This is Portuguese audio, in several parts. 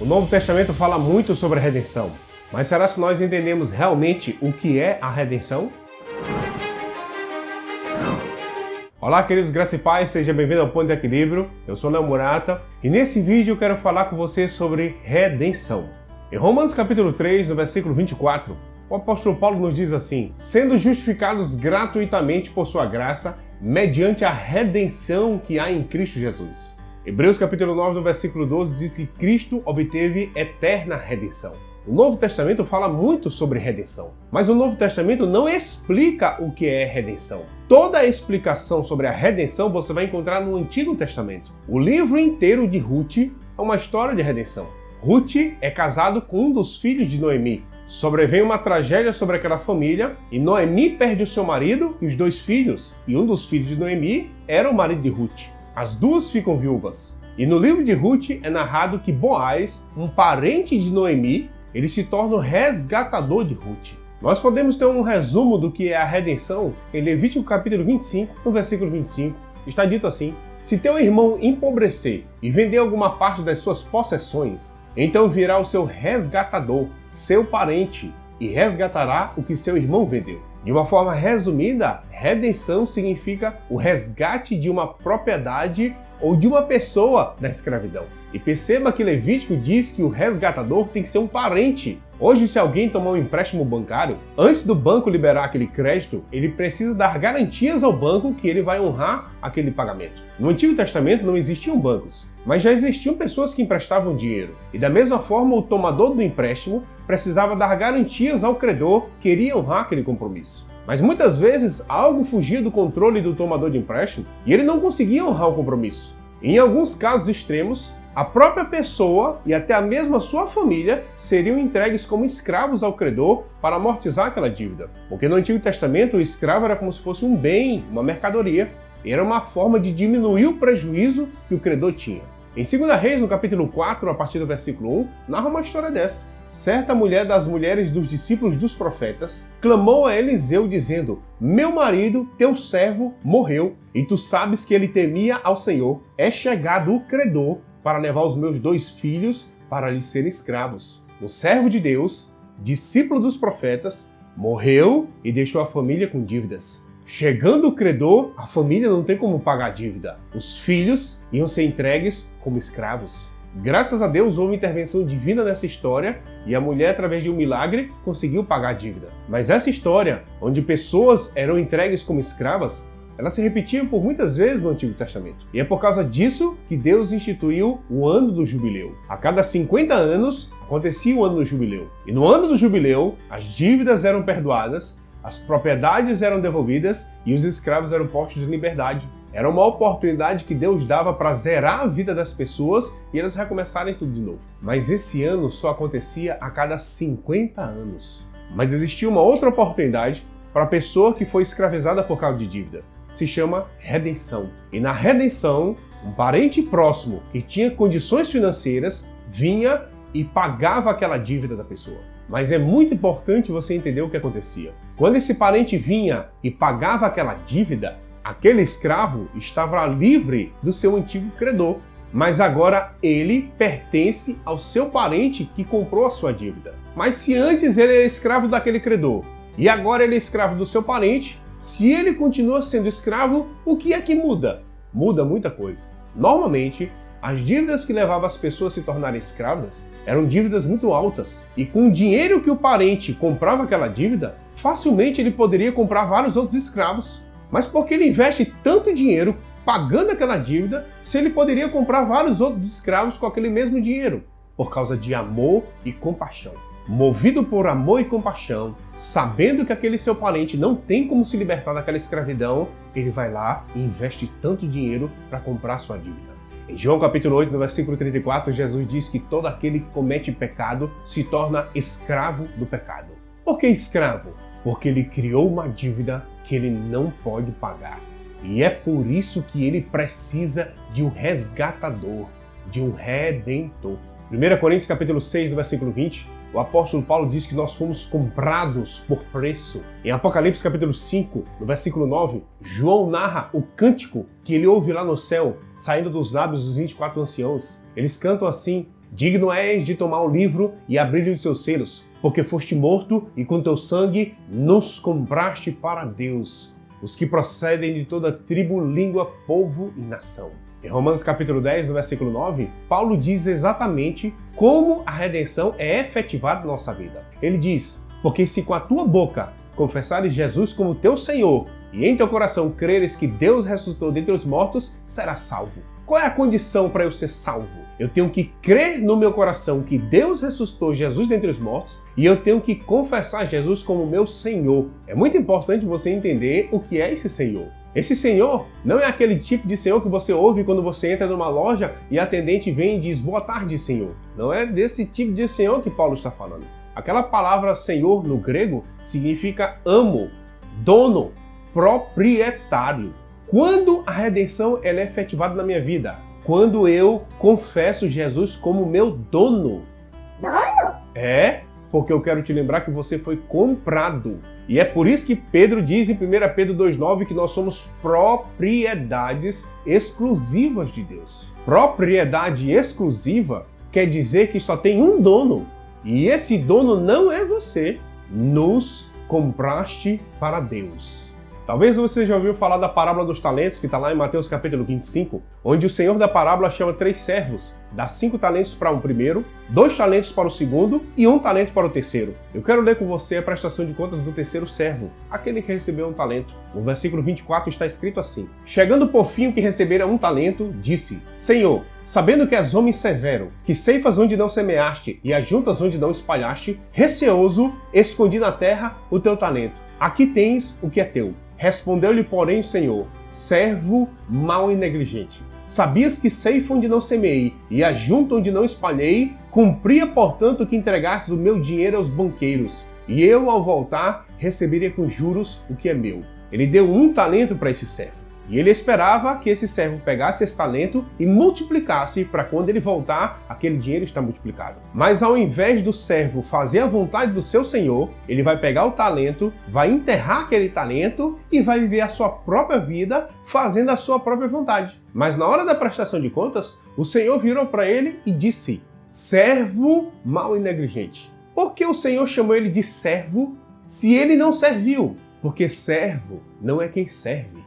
O Novo Testamento fala muito sobre a redenção, mas será que nós entendemos realmente o que é a redenção? Olá, queridos graça e paz, seja bem-vindo ao Ponto de Equilíbrio. Eu sou Léo Murata e nesse vídeo eu quero falar com você sobre redenção. Em Romanos capítulo 3, no versículo 24, o apóstolo Paulo nos diz assim: sendo justificados gratuitamente por sua graça, mediante a redenção que há em Cristo Jesus. Hebreus capítulo 9, no versículo 12, diz que Cristo obteve eterna redenção. O Novo Testamento fala muito sobre redenção, mas o Novo Testamento não explica o que é redenção. Toda a explicação sobre a redenção você vai encontrar no Antigo Testamento. O livro inteiro de Ruth é uma história de redenção. Ruth é casado com um dos filhos de Noemi. Sobrevém uma tragédia sobre aquela família e Noemi perde o seu marido e os dois filhos, e um dos filhos de Noemi era o marido de Ruth. As duas ficam viúvas. E no livro de Ruth é narrado que Boaz, um parente de Noemi, ele se torna o resgatador de Ruth. Nós podemos ter um resumo do que é a redenção em Levítico capítulo 25, no versículo 25. Está dito assim: se teu irmão empobrecer e vender alguma parte das suas possessões, então virá o seu resgatador, seu parente, e resgatará o que seu irmão vendeu. De uma forma resumida, redenção significa o resgate de uma propriedade ou de uma pessoa da escravidão. E perceba que Levítico diz que o resgatador tem que ser um parente. Hoje, se alguém tomar um empréstimo bancário, antes do banco liberar aquele crédito, ele precisa dar garantias ao banco que ele vai honrar aquele pagamento. No Antigo Testamento não existiam bancos, mas já existiam pessoas que emprestavam dinheiro. E da mesma forma, o tomador do empréstimo precisava dar garantias ao credor que iria honrar aquele compromisso. Mas muitas vezes algo fugia do controle do tomador de empréstimo e ele não conseguia honrar o compromisso. Em alguns casos extremos, a própria pessoa e até a mesma sua família seriam entregues como escravos ao credor para amortizar aquela dívida. Porque no Antigo Testamento o escravo era como se fosse um bem, uma mercadoria. Era uma forma de diminuir o prejuízo que o credor tinha. Em 2 Reis, no capítulo 4, a partir do versículo 1, narra uma história dessa. Certa mulher das mulheres dos discípulos dos profetas clamou a Eliseu dizendo: meu marido, teu servo, morreu, e tu sabes que ele temia ao Senhor. É chegado o credor para levar os meus 2 filhos para lhe serem escravos. O servo de Deus, discípulo dos profetas, morreu e deixou a família com dívidas. Chegando o credor, a família não tem como pagar a dívida. Os filhos iam ser entregues como escravos. Graças a Deus houve intervenção divina nessa história e a mulher, através de um milagre, conseguiu pagar a dívida. Mas essa história, onde pessoas eram entregues como escravas, ela se repetia por muitas vezes no Antigo Testamento. E é por causa disso que Deus instituiu o ano do jubileu. A cada 50 anos acontecia o ano do jubileu. E no ano do jubileu, as dívidas eram perdoadas, as propriedades eram devolvidas e os escravos eram postos em liberdade. Era uma oportunidade que Deus dava para zerar a vida das pessoas e elas recomeçarem tudo de novo. Mas esse ano só acontecia a cada 50 anos. Mas existia uma outra oportunidade para a pessoa que foi escravizada por causa de dívida. Se chama redenção. E na redenção, um parente próximo que tinha condições financeiras vinha e pagava aquela dívida da pessoa. Mas é muito importante você entender o que acontecia. Quando esse parente vinha e pagava aquela dívida, aquele escravo estava livre do seu antigo credor, mas agora ele pertence ao seu parente que comprou a sua dívida. Mas se antes ele era escravo daquele credor e agora ele é escravo do seu parente, se ele continua sendo escravo, o que é que muda? Muda muita coisa. Normalmente, as dívidas que levavam as pessoas a se tornarem escravas eram dívidas muito altas. E com o dinheiro que o parente comprava aquela dívida, facilmente ele poderia comprar vários outros escravos. Mas por que ele investe tanto dinheiro pagando aquela dívida se ele poderia comprar vários outros escravos com aquele mesmo dinheiro? Por causa de amor e compaixão. Movido por amor e compaixão, sabendo que aquele seu parente não tem como se libertar daquela escravidão, ele vai lá e investe tanto dinheiro para comprar sua dívida. Em João capítulo 8, no versículo 34, Jesus diz que todo aquele que comete pecado se torna escravo do pecado. Por que escravo? Porque ele criou uma dívida que ele não pode pagar. E é por isso que ele precisa de um resgatador, de um redentor. 1 Coríntios capítulo 6, no versículo 20, o apóstolo Paulo diz que nós fomos comprados por preço. Em Apocalipse capítulo 5, no versículo 9, João narra o cântico que ele ouve lá no céu, saindo dos lábios dos 24 anciãos. Eles cantam assim: Digno és de tomar o livro e abrir os seus selos, porque foste morto e com teu sangue nos compraste para Deus, os que procedem de toda tribo, língua, povo e nação. Em Romanos capítulo 10, no versículo 9, Paulo diz exatamente como a redenção é efetivada na nossa vida. Ele diz, porque se com a tua boca confessares Jesus como teu Senhor e em teu coração creres que Deus ressuscitou dentre os mortos, serás salvo. Qual é a condição para eu ser salvo? Eu tenho que crer no meu coração que Deus ressuscitou Jesus dentre os mortos e eu tenho que confessar Jesus como meu Senhor. É muito importante você entender o que é esse Senhor. Esse Senhor não é aquele tipo de Senhor que você ouve quando você entra numa loja e a atendente vem e diz boa tarde, Senhor. Não é desse tipo de Senhor que Paulo está falando. Aquela palavra Senhor no grego significa amo, dono, proprietário. Quando a redenção ela é efetivada na minha vida? Quando eu confesso Jesus como meu dono. Dono? É, porque eu quero te lembrar que você foi comprado. E é por isso que Pedro diz em 1 Pedro 2,9 que nós somos propriedades exclusivas de Deus. Propriedade exclusiva quer dizer que só tem um dono. E esse dono não é você. Nos compraste para Deus. Talvez você já ouviu falar da parábola dos talentos, que está lá em Mateus capítulo 25, onde o Senhor da parábola chama 3 servos, dá 5 talentos para um primeiro, 2 talentos para o segundo e 1 talento para o terceiro. Eu quero ler com você a prestação de contas do terceiro servo, aquele que recebeu 1 talento. No versículo 24 está escrito assim: Chegando por fim o que recebera 1 talento, disse: Senhor, sabendo que és homem severo, que ceifas onde não semeaste e ajuntas onde não espalhaste, receoso, escondi na terra o teu talento. Aqui tens o que é teu. Respondeu-lhe, porém, o Senhor: servo mau e negligente. Sabias que ceifa onde não semeei e ajunto onde não espalhei? Cumpria, portanto, que entregasses o meu dinheiro aos banqueiros, e eu, ao voltar, receberia com juros o que é meu. Ele deu 1 talento para esse servo. E ele esperava que esse servo pegasse esse talento e multiplicasse para quando ele voltar, aquele dinheiro estar multiplicado. Mas ao invés do servo fazer a vontade do seu senhor, ele vai pegar o talento, vai enterrar aquele talento e vai viver a sua própria vida fazendo a sua própria vontade. Mas na hora da prestação de contas, o senhor virou para ele e disse: servo mau e negligente. Por que o senhor chamou ele de servo se ele não serviu? Porque servo não é quem serve.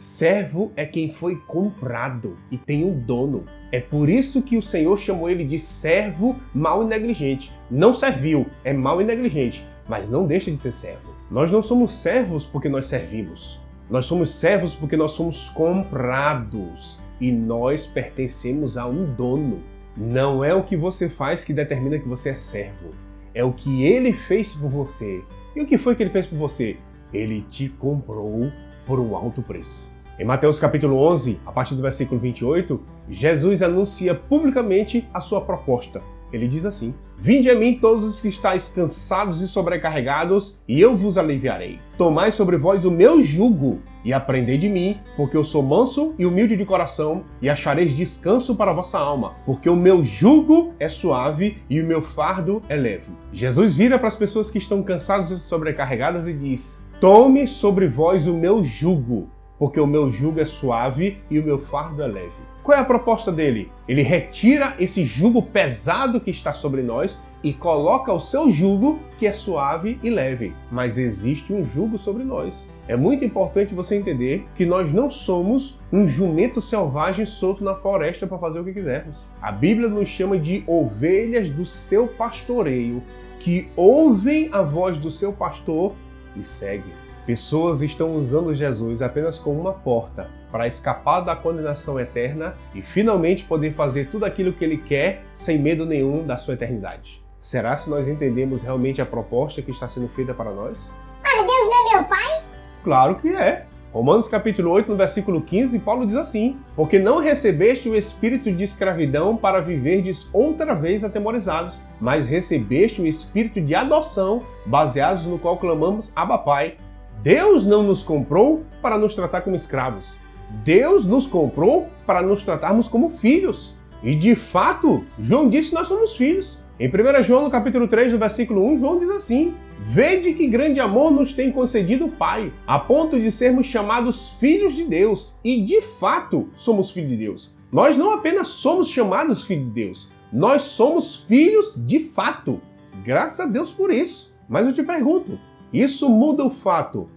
Servo é quem foi comprado e tem um dono. É por isso que o Senhor chamou ele de servo mau e negligente. Não serviu, é mau e negligente, mas não deixa de ser servo. Nós não somos servos porque nós servimos. Nós somos servos porque nós somos comprados e nós pertencemos a um dono. Não é o que você faz que determina que você é servo. É o que ele fez por você. E o que foi que ele fez por você? Ele te comprou por um alto preço. Em Mateus capítulo 11, a partir do versículo 28, Jesus anuncia publicamente a sua proposta. Ele diz assim: Vinde a mim todos os que estáis cansados e sobrecarregados, e eu vos aliviarei. Tomai sobre vós o meu jugo e aprendei de mim, porque eu sou manso e humilde de coração, e achareis descanso para a vossa alma, porque o meu jugo é suave e o meu fardo é leve. Jesus vira para as pessoas que estão cansadas e sobrecarregadas e diz: Tome sobre vós o meu jugo, porque o meu jugo é suave e o meu fardo é leve. Qual é a proposta dele? Ele retira esse jugo pesado que está sobre nós e coloca o seu jugo, que é suave e leve. Mas existe um jugo sobre nós. É muito importante você entender que nós não somos um jumento selvagem solto na floresta para fazer o que quisermos. A Bíblia nos chama de ovelhas do seu pastoreio, que ouvem a voz do seu pastor e seguem. Pessoas estão usando Jesus apenas como uma porta para escapar da condenação eterna e finalmente poder fazer tudo aquilo que ele quer sem medo nenhum da sua eternidade. Será se nós entendemos realmente a proposta que está sendo feita para nós? Mas Deus não é meu pai? Claro que é. Romanos capítulo 8, no versículo 15, Paulo diz assim: Porque não recebeste o espírito de escravidão para viverdes outra vez atemorizados, mas recebeste o espírito de adoção, baseados no qual clamamos Abba Pai. Deus não nos comprou para nos tratar como escravos. Deus nos comprou para nos tratarmos como filhos. E de fato, João disse que nós somos filhos. Em 1 João, no capítulo 3, no versículo 1, João diz assim: Vede que grande amor nos tem concedido o Pai, a ponto de sermos chamados filhos de Deus. E de fato, somos filhos de Deus. Nós não apenas somos chamados filhos de Deus, Nós somos filhos de fato. Graças a Deus por isso. Mas eu te pergunto, isso muda o fato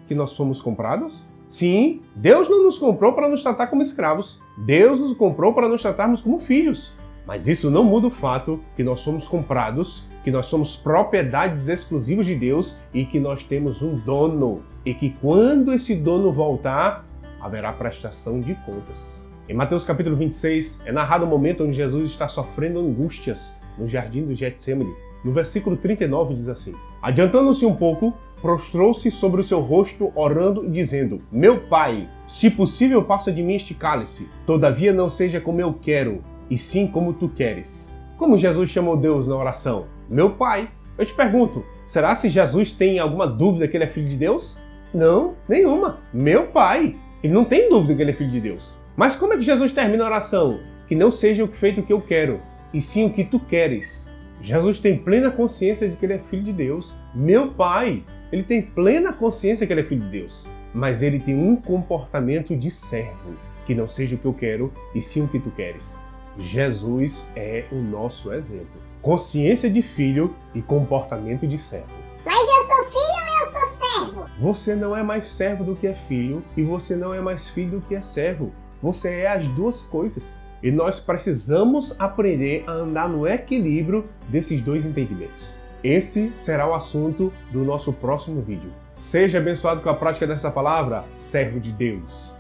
que nós fomos comprados? Sim, Deus não nos comprou para nos tratar como escravos. Deus nos comprou para nos tratarmos como filhos. Mas isso não muda o fato que nós somos comprados, que nós somos propriedades exclusivas de Deus e que nós temos um dono. E que quando esse dono voltar, haverá prestação de contas. Em Mateus capítulo 26, é narrado o momento onde Jesus está sofrendo angústias no jardim do Getsemane. No versículo 39 diz assim: adiantando-se um pouco, prostrou-se sobre o seu rosto, orando e dizendo: Meu Pai, se possível, passa de mim este cálice. Todavia não seja como eu quero, e sim como tu queres. Como Jesus chamou Deus na oração? Meu Pai. Eu te pergunto, será se Jesus tem alguma dúvida que ele é filho de Deus? Não, nenhuma. Meu Pai. Ele não tem dúvida que ele é filho de Deus. Mas como é que Jesus termina a oração? Que não seja feito o que eu quero, e sim o que tu queres. Jesus tem plena consciência de que ele é filho de Deus. Meu Pai, ele tem plena consciência que ele é filho de Deus. Mas ele tem um comportamento de servo. Que não seja o que eu quero, e sim o que tu queres. Jesus é o nosso exemplo. Consciência de filho e comportamento de servo. Mas eu sou filho ou eu sou servo? Você não é mais servo do que é filho e você não é mais filho do que é servo. Você é as duas coisas. E nós precisamos aprender a andar no equilíbrio desses dois entendimentos. Esse será o assunto do nosso próximo vídeo. Seja abençoado com a prática dessa palavra, servo de Deus.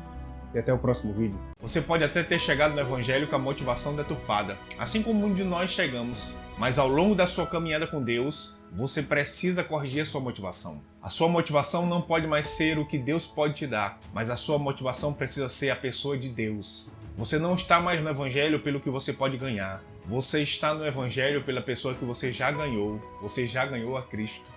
E até o próximo vídeo. Você pode até ter chegado no Evangelho com a motivação deturpada, assim como muitos de nós chegamos. Mas ao longo da sua caminhada com Deus, você precisa corrigir a sua motivação. A sua motivação não pode mais ser o que Deus pode te dar, mas a sua motivação precisa ser a pessoa de Deus. Você não está mais no Evangelho pelo que você pode ganhar. Você está no Evangelho pela pessoa que você já ganhou. Você já ganhou a Cristo.